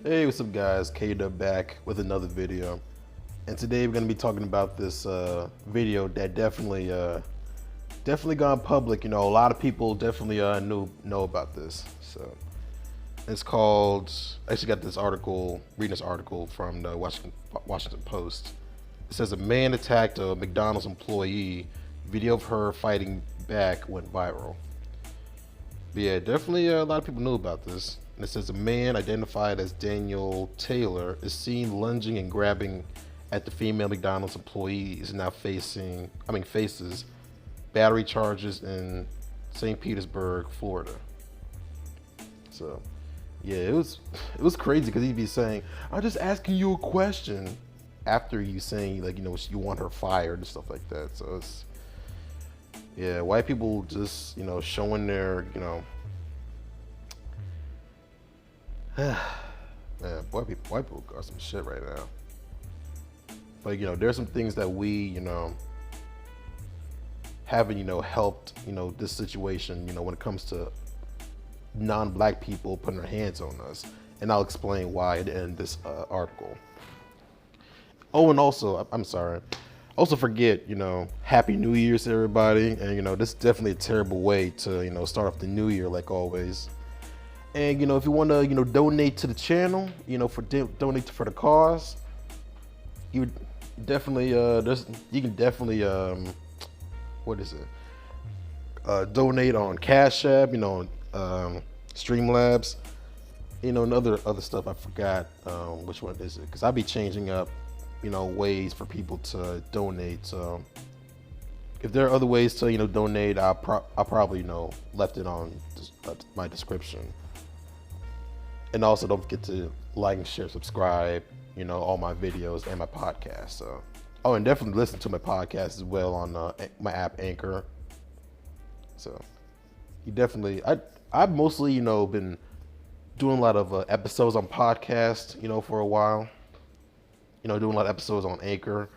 Hey, what's up guys? KDUB back with another video. And today we're going to be talking about this video that definitely gone public. A lot of people definitely know about this. So it's called, I actually got this article, reading this article from the Washington Post. It says a man attacked a McDonald's employee. Video of her fighting back went viral. But yeah, definitely a lot of people knew about this. And it says a man identified as Daniel Taylor is seen lunging and grabbing at the female McDonald's employee is now faces battery charges in St. Petersburg, Florida. So yeah, it was crazy because he'd be saying, "I'm just asking you a question," after you saying you want her fired and stuff like that. So it's yeah, white people just showing their man, white people got some shit right now. But there's some things that we haven't helped this situation when it comes to non-black people putting their hands on us, and I'll explain why in this article. Oh, and also I'm sorry. Also forget Happy New Year's to everybody, and this is definitely a terrible way to start off the new year like always. And if you want to donate to the channel, donate for the cause, you definitely you can definitely what is it? Donate on Cash App, Streamlabs, and other stuff. I forgot which one is it, because I'll be changing up ways for people to donate. So if there are other ways to donate, I'll probably left it on my description. And also don't forget to like and share, subscribe, all my videos and my podcast. So, oh, and definitely listen to my podcast as well on my app Anchor. So, you definitely, I've mostly been doing a lot of episodes on podcast, for a while. Doing a lot of episodes on Anchor.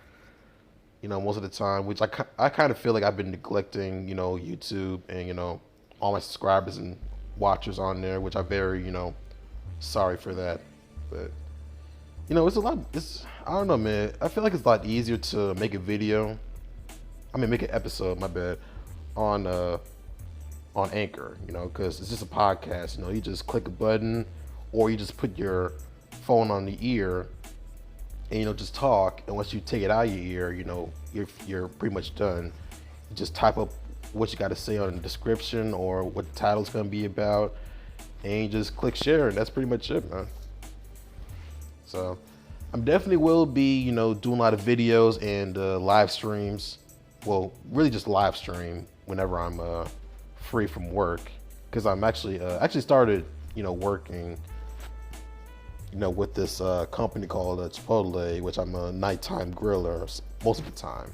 Most of the time, which I kind of feel like I've been neglecting, YouTube and all my subscribers and watchers on there, which I very sorry for that. But it's a lot. I don't know, man. I feel like it's a lot easier to make a video. Make an episode. My bad. On Anchor, because it's just a podcast. You just click a button, or you just put your phone on the ear, and just talk. And once you take it out of your ear, you're pretty much done. You just type up what you got to say on the description or what the title's gonna be about, and you just click share, and that's pretty much it, man. So I'm definitely will be doing a lot of videos and live streams. Well, really just live stream whenever I'm free from work, because I'm actually started working with this company called Chipotle, which I'm a nighttime griller most of the time.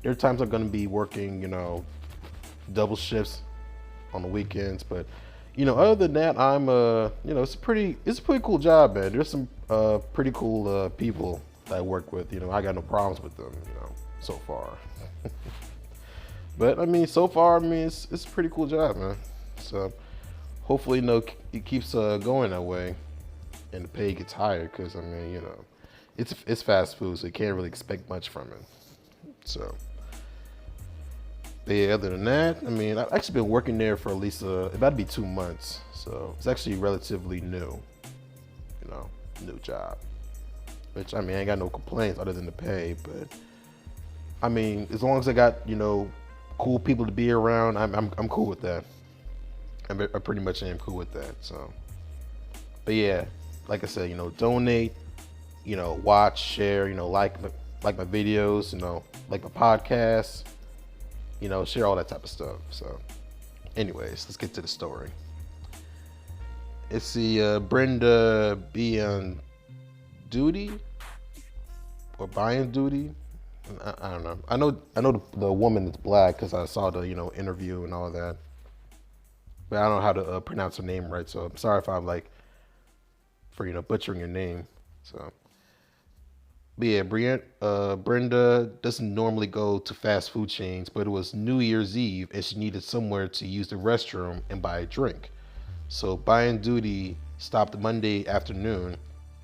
There are times I'm going to be working double shifts on the weekends, but other than that, I'm it's a pretty cool job, man. There's some pretty cool people that I work with. I got no problems with them, so far. But so far, it's a pretty cool job, man. So hopefully, it keeps going that way, and the pay gets higher, because it's fast food, so you can't really expect much from it. So. But yeah, other than that, I've actually been working there for at least about to be 2 months, so it's actually relatively new, new job. Which I ain't got no complaints other than the pay, but as long as I got cool people to be around, I'm cool with that. I pretty much am cool with that. So, but yeah, like I said, donate, watch, share, like my videos, like my podcasts. Share all that type of stuff. So, anyways, let's get to the story. It's the Brenda Beyond Duty or Buying Duty. I don't know. I know the woman that's black because I saw the interview and all that. But I don't know how to pronounce her name right. So I'm sorry if I'm for butchering your name. So. But yeah, Brenda doesn't normally go to fast food chains, but it was New Year's Eve and she needed somewhere to use the restroom and buy a drink. So Buying Duty stopped Monday afternoon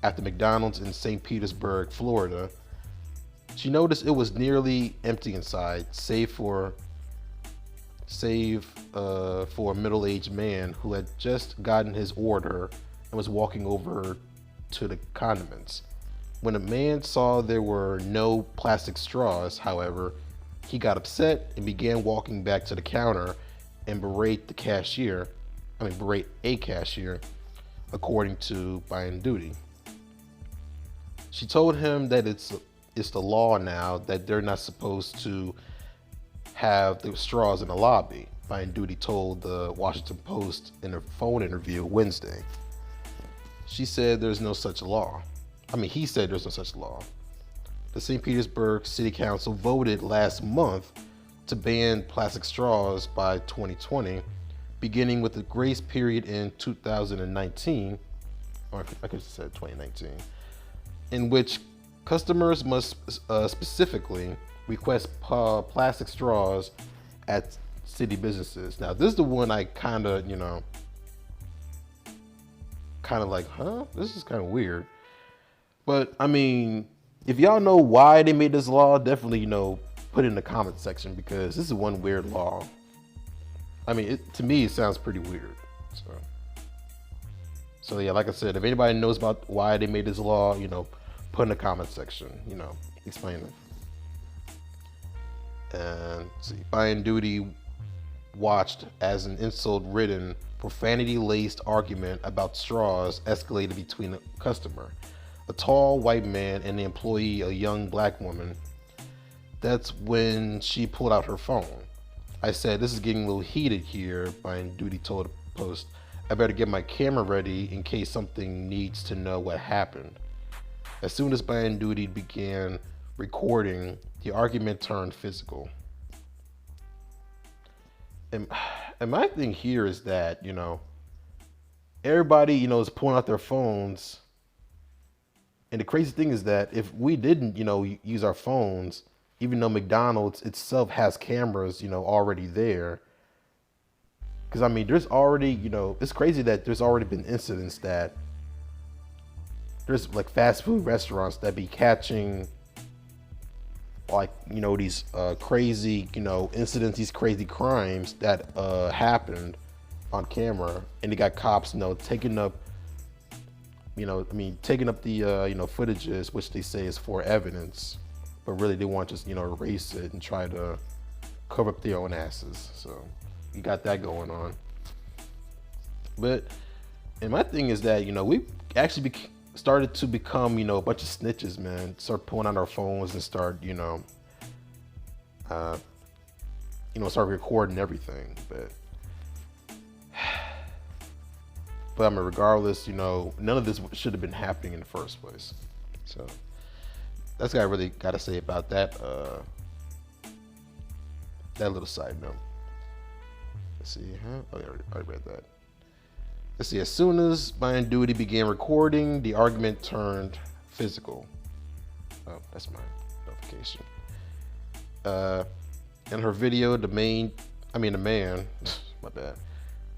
at the McDonald's in St. Petersburg, Florida. She noticed it was nearly empty inside, save for a middle-aged man who had just gotten his order and was walking over to the condiments. When the man saw there were no plastic straws, however, he got upset and began walking back to the counter and berate a cashier, according to Buying Duty. She told him that it's the law now that they're not supposed to have the straws in the lobby, Buying Duty told the Washington Post in a phone interview Wednesday. She said there's no such law. He said there's no such law. The St. Petersburg City Council voted last month to ban plastic straws by 2020, beginning with a grace period in 2019, or I could have said 2019, in which customers must specifically request plastic straws at city businesses. Now, this is the one I kind of like, this is kind of weird. But if y'all know why they made this law, definitely, put it in the comment section, because this is one weird law. To me, it sounds pretty weird. So yeah, like I said, if anybody knows about why they made this law, put in the comment section, explain it. And see, Buying Duty watched as an insult-ridden, profanity-laced argument about straws escalated between a customer, a tall white man, and the employee, a young black woman. That's when she pulled out her phone. I said, "This is getting a little heated here," Buying Duty told the Post. "I better get my camera ready in case something needs to know what happened." As soon as Buying Duty began recording, the argument turned physical. And my thing here is that, everybody, is pulling out their phones. And the crazy thing is that if we didn't, use our phones, even though McDonald's itself has cameras, already there. Because, there's already, it's crazy that there's already been incidents that there's like fast food restaurants that be catching these crazy, incidents, these crazy crimes that happened on camera, and they got cops, taking up the footages, which they say is for evidence, but really they want to just, erase it and try to cover up their own asses. So you got that going on. And my thing is that, we actually started to become, a bunch of snitches, man. Start pulling out our phones and start, start recording everything. But regardless, none of this should have been happening in the first place. So that's what I really got to say about that. That little side note. Let's see. Oh, yeah, I already read that. Let's see. As soon as Buying Duty began recording, the argument turned physical. Oh, that's my notification. In her video, the man, my bad.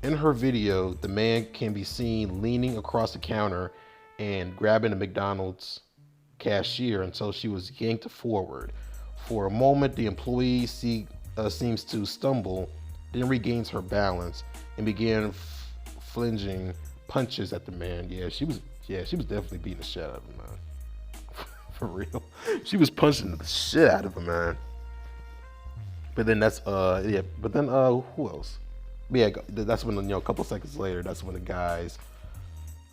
In her video, the man can be seen leaning across the counter and grabbing a McDonald's cashier until she was yanked forward. For a moment, the employee seems to stumble, then regains her balance and began flinging punches at the man. She was definitely beating the shit out of him, man. For real. She was punching the shit out of him, man. But then who else? But yeah, that's when, a couple seconds later, that's when the guys,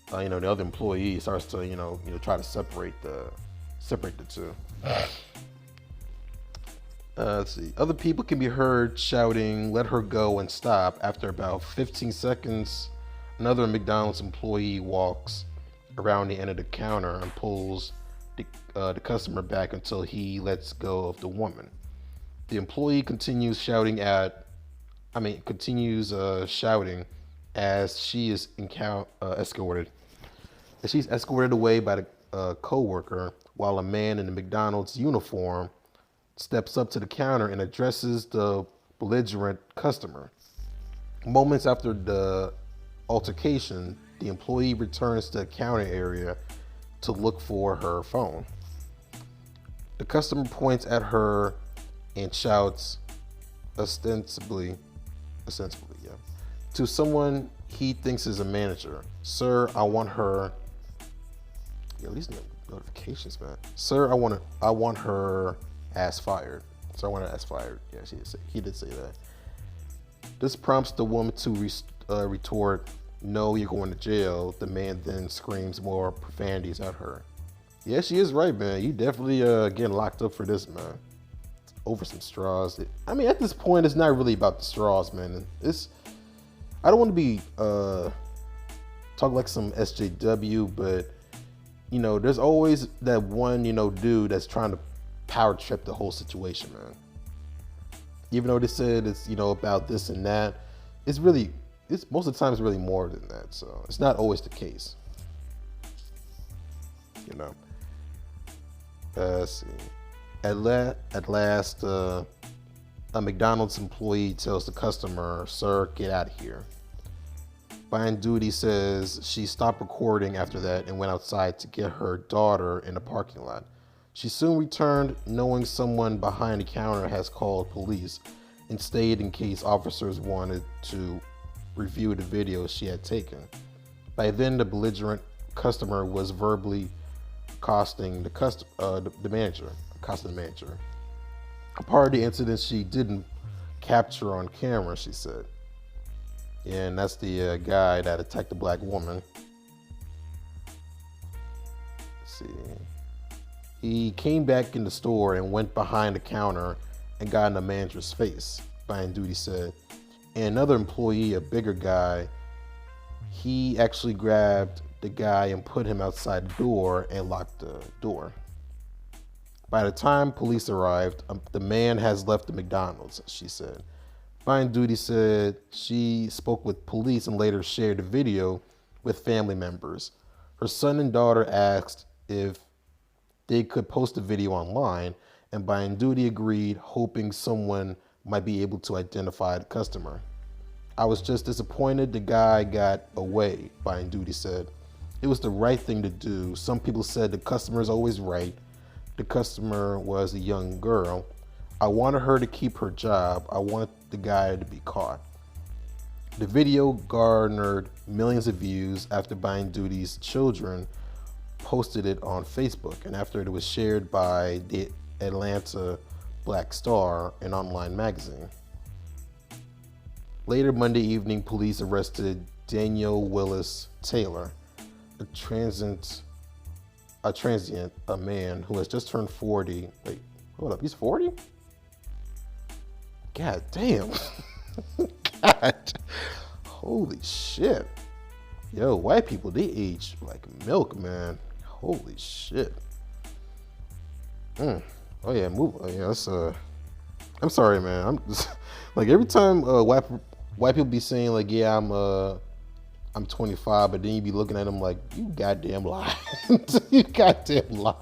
the other employee starts to, try to separate the two. Let's see. Other people can be heard shouting, "Let her go," and stop. After about 15 seconds, another McDonald's employee walks around the end of the counter and pulls the customer back until he lets go of the woman. The employee continues shouting shouting as she is escorted. As she's escorted away by the co-worker, while a man in a McDonald's uniform steps up to the counter and addresses the belligerent customer. Moments after the altercation, the employee returns to the counter area to look for her phone. The customer points at her and shouts ostensibly, yeah, to someone he thinks is a manager. Sir, I want her. Yeah, at least notifications, man. Sir, I want her ass fired. Sir, I want her ass fired. Yeah, he did say that. This prompts the woman to retort, "No, you're going to jail." The man then screams more profanities at her. Yeah, she is right, man. You definitely getting locked up for this, man. Over some straws. I mean, at this point, it's not really about the straws, man. I don't want to be talk like some SJW, but you know, there's always that one, you know, dude that's trying to power trip the whole situation, man. Even though they said it's, you know, about this and that, it's most of the time it's really more than that. So it's not always the case, you know. Let's see. At last, a McDonald's employee tells the customer, "Sir, get out of here." Buying Duty says she stopped recording after that and went outside to get her daughter in the parking lot. She soon returned, knowing someone behind the counter has called police, and stayed in case officers wanted to review the video she had taken. By then, the belligerent customer was verbally accosting the manager. A part of the incident she didn't capture on camera, she said. Yeah, and that's the guy that attacked the black woman. Let's see. He came back in the store and went behind the counter and got in the manager's face, Buying Duty said. And another employee, a bigger guy, he actually grabbed the guy and put him outside the door and locked the door. By the time police arrived, the man has left the McDonald's, she said. Buying Duty said she spoke with police and later shared the video with family members. Her son and daughter asked if they could post the video online, and Buying Duty agreed, hoping someone might be able to identify the customer. "I was just disappointed the guy got away," Buying Duty said. "It was the right thing to do. Some people said the customer is always right. The customer was a young girl. I wanted her to keep her job. I wanted the guy to be caught." The video garnered millions of views after Buying Duty's children posted it on Facebook and after it was shared by the Atlanta Black Star, an online magazine. Later Monday evening, police arrested Daniel Willis Taylor, a transient, a man who has just turned 40. Wait, hold up, he's 40? God damn. God. Holy shit. Yo, white people, they age like milk, man. Holy shit. Oh yeah, move. Oh yeah, that's I'm sorry, man. I'm just like every time white people be saying like, yeah, I'm 25, but then you be looking at them like, you goddamn lie. You goddamn lie.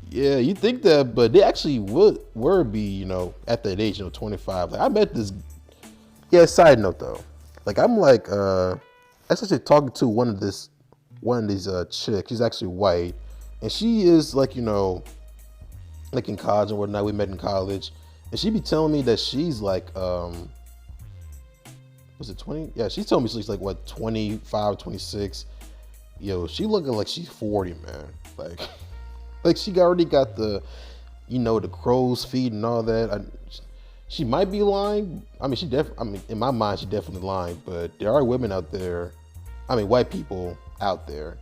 Yeah, you think that, but they actually were be, you know, at that age, you know, 25. Like I met this. Yeah, side note though. Like I'm like I was actually talking to one of these chicks. She's actually white, and she is like, you know, like in college and whatnot. We met in college, and she be telling me that she's like was it 20? Yeah, she's telling me she's like what, 25, 26. Yo, she looking like she's 40, man. Like she already got the, you know, the crow's feet and all that. She might be lying. I mean, in my mind, she definitely lying. But there are women out there, I mean, white people out there,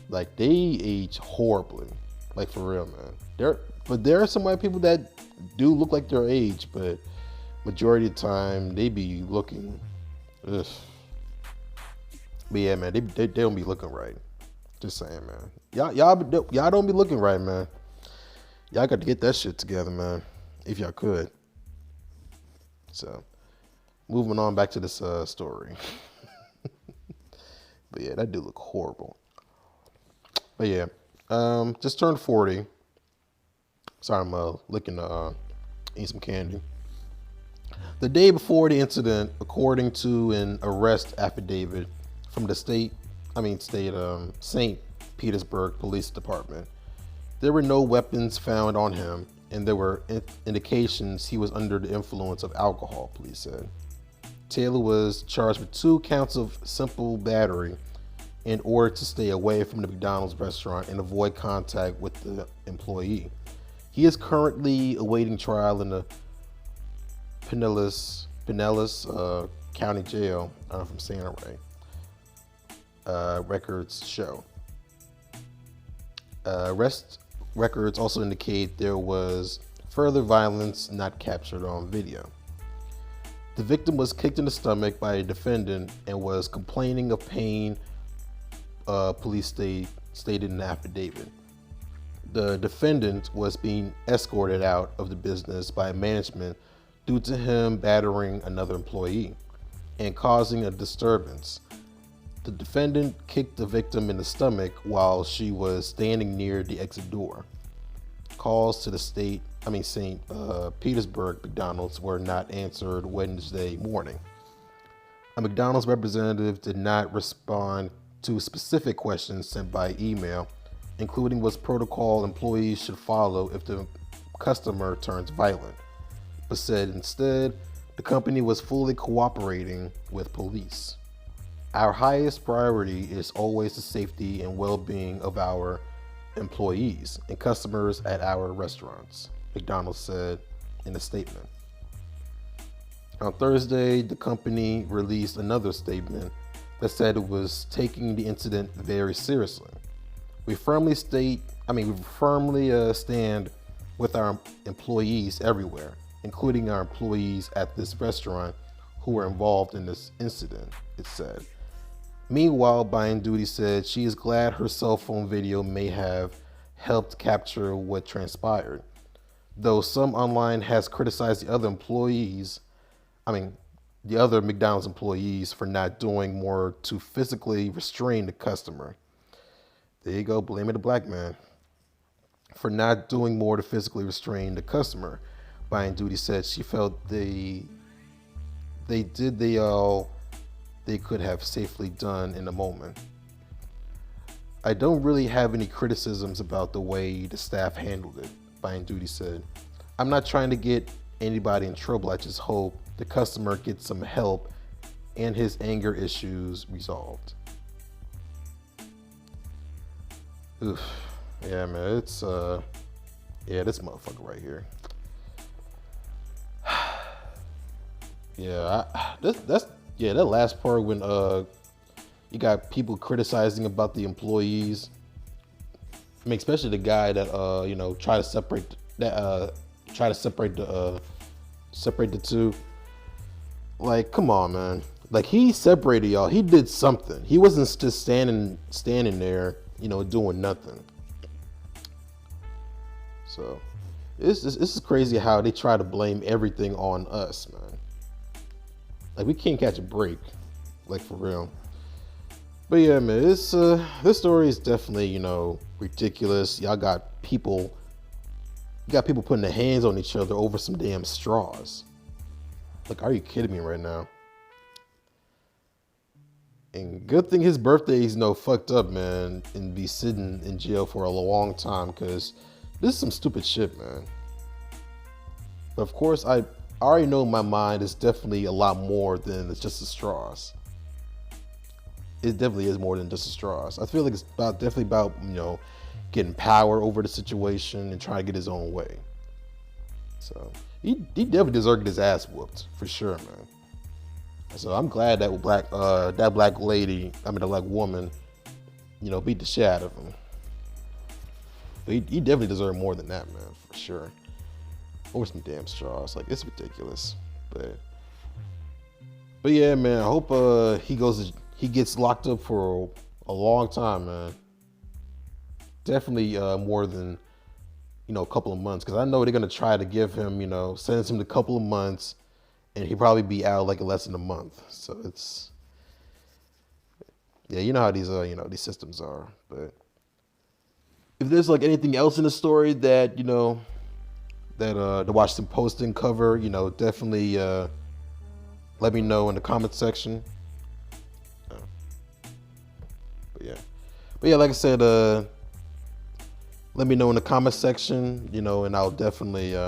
like they age horribly, like for real, man. There are some white people that do look like their age, but majority of the time they be looking, ugh. But yeah, man, they don't be looking right. Just saying, man. Y'all don't be looking right, man. Y'all got to get that shit together, man. If y'all could. So, moving on back to this story. But yeah, that dude look horrible. But yeah, just turned 40. Sorry, I'm looking to eat some candy. The day before the incident, according to an arrest affidavit from the St. Petersburg Police Department. There were no weapons found on him, and there were indications he was under the influence of alcohol, police said. Taylor was charged with 2 counts of simple battery in order to stay away from the McDonald's restaurant and avoid contact with the employee. He is currently awaiting trial in the Pinellas County Jail. I don't know if I'm saying it right. Records show. Arrest records also indicate there was further violence not captured on video. The victim was kicked in the stomach by a defendant and was complaining of pain, police stated in the affidavit. The defendant was being escorted out of the business by management due to him battering another employee and causing a disturbance. The defendant kicked the victim in the stomach while she was standing near the exit door. Calls to the St. Petersburg McDonald's were not answered Wednesday morning. A McDonald's representative did not respond to specific questions sent by email, including what protocol employees should follow if the customer turns violent, but said instead the company was fully cooperating with police. Our highest priority is always the safety and well-being of our employees and customers at our restaurants, McDonald's said in a statement. On Thursday, the company released another statement that said it was taking the incident very seriously. We firmly stand with our employees everywhere, including our employees at this restaurant who were involved in this incident, it said. Meanwhile, Buying Duty said she is glad her cell phone video may have helped capture what transpired. Though some online has criticized the other McDonald's employees for not doing more to physically restrain the customer. There you go, blaming the black man. For not doing more to physically restrain the customer, Buying Duty said she felt they did all they could have safely done in the moment. I don't really have any criticisms about the way the staff handled it, Buying Duty said. I'm not trying to get anybody in trouble. I just hope the customer gets some help and his anger issues resolved. Oof. Yeah, man, it's this motherfucker right here. That last part when you got people criticizing about the employees. I mean, especially the guy that try to separate the two. Like, come on, man. Like, he separated y'all. He did something. He wasn't just standing there, doing nothing. So, this is crazy how they try to blame everything on us, man. Like, we can't catch a break, like, for real. But yeah, man, this story is definitely, ridiculous. You got people putting their hands on each other over some damn straws. Like, are you kidding me right now? And good thing his birthday is fucked up, man, and be sitting in jail for a long time, because this is some stupid shit, man. But of course, I already know in my mind it's definitely a lot more than it's just the straws. It definitely is more than just the straws. I feel like it's definitely about getting power over the situation and trying to get his own way. So he definitely deserved his ass whooped for sure, man. So I'm glad that black woman, beat the shit out of him. But he definitely deserved more than that, man, for sure. Over some damn straws, like, it's ridiculous. But yeah, man, I hope he gets locked up for a long time, man. Definitely more than a couple of months, because I know they're gonna try to give him, sentence him to a couple of months, and he'll probably be out like less than a month. So it's, yeah, you know how these these systems are. But if there's like anything else in the story that that the Washington Post didn't cover, definitely let me know in the comment section. But yeah, like I said, let me know in the comment section, you know, and I'll definitely, you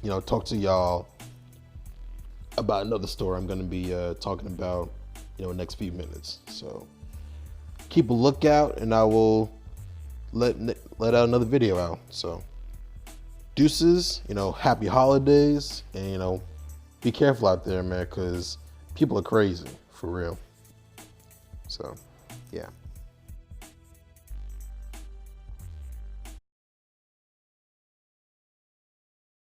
know, talk to y'all about another story I'm going to be talking about, you know, next few minutes. So keep a lookout, and I will let out another video out. So deuces, you know, happy holidays, and you know, be careful out there, man, because people are crazy for real. So yeah.